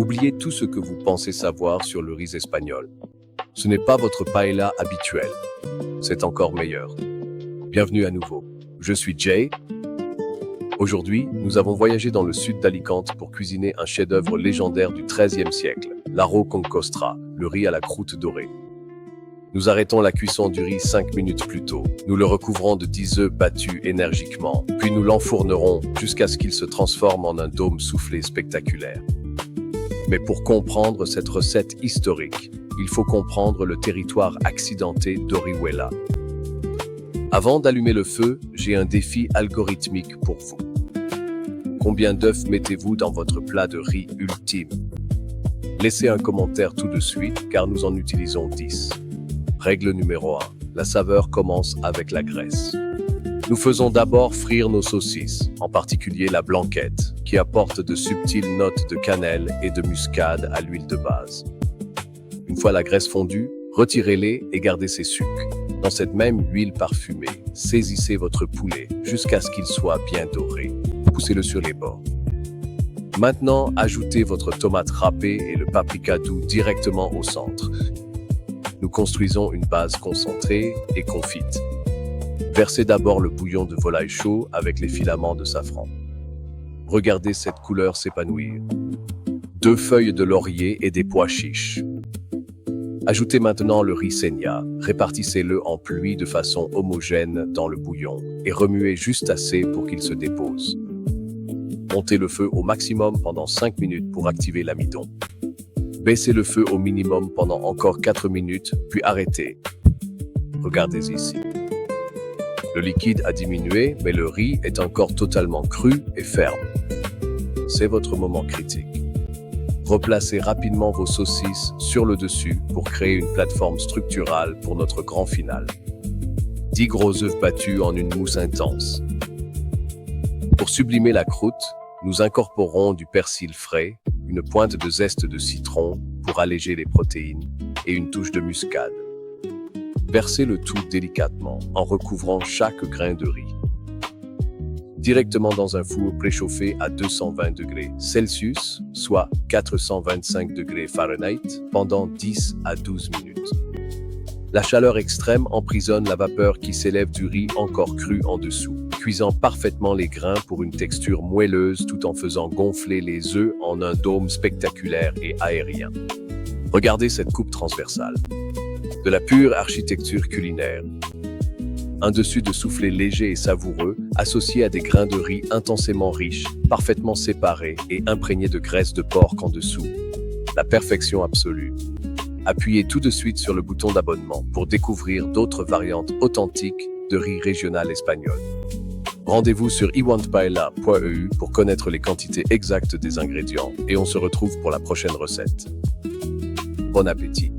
Oubliez tout ce que vous pensez savoir sur le riz espagnol. Ce n'est pas votre paella habituelle. C'est encore meilleur. Bienvenue à nouveau. Je suis Jay. Aujourd'hui, nous avons voyagé dans le sud d'Alicante pour cuisiner un chef-d'œuvre légendaire du XIIIe siècle, l'arroz con costra, le riz à la croûte dorée. Nous arrêtons la cuisson du riz 5 minutes plus tôt. Nous le recouvrons de 10 œufs battus énergiquement, puis nous l'enfournerons jusqu'à ce qu'il se transforme en un dôme soufflé spectaculaire. Mais pour comprendre cette recette historique, il faut comprendre le territoire accidenté d'Orihuela. Avant d'allumer le feu, j'ai un défi algorithmique pour vous. Combien d'œufs mettez-vous dans votre plat de riz ultime? Laissez un commentaire tout de suite, car nous en utilisons 10. Règle numéro 1. La saveur commence avec la graisse. Nous faisons d'abord frire nos saucisses, en particulier la blanquette, qui apporte de subtiles notes de cannelle et de muscade à l'huile de base. Une fois la graisse fondue, retirez-les et gardez ses sucs. Dans cette même huile parfumée, saisissez votre poulet jusqu'à ce qu'il soit bien doré. Poussez-le sur les bords. Maintenant, ajoutez votre tomate râpée et le paprika doux directement au centre. Nous construisons une base concentrée et confite. Versez d'abord le bouillon de volaille chaud avec les filaments de safran. Regardez cette couleur s'épanouir. 2 feuilles de laurier et des pois chiches. Ajoutez maintenant le riz saignant, répartissez-le en pluie de façon homogène dans le bouillon et remuez juste assez pour qu'il se dépose. Montez le feu au maximum pendant 5 minutes pour activer l'amidon. Baissez le feu au minimum pendant encore 4 minutes, puis arrêtez. Regardez ici. Le liquide a diminué, mais le riz est encore totalement cru et ferme. C'est votre moment critique. Replacez rapidement vos saucisses sur le dessus pour créer une plateforme structurale pour notre grand final. 10 gros œufs battus en une mousse intense. Pour sublimer la croûte, nous incorporons du persil frais, une pointe de zeste de citron pour alléger les protéines et une touche de muscade. Versez le tout délicatement en recouvrant chaque grain de riz. Directement dans un four préchauffé à 220 degrés Celsius, soit 425 degrés Fahrenheit, pendant 10 à 12 minutes. La chaleur extrême emprisonne la vapeur qui s'élève du riz encore cru en dessous, cuisant parfaitement les grains pour une texture moelleuse tout en faisant gonfler les œufs en un dôme spectaculaire et aérien. Regardez cette coupe transversale. De la pure architecture culinaire. Un dessus de soufflé léger et savoureux, associé à des grains de riz intensément riches, parfaitement séparés et imprégnés de graisse de porc en dessous. La perfection absolue. Appuyez tout de suite sur le bouton d'abonnement pour découvrir d'autres variantes authentiques de riz régional espagnol. Rendez-vous sur iwantpaella.eu pour connaître les quantités exactes des ingrédients et on se retrouve pour la prochaine recette. Bon appétit!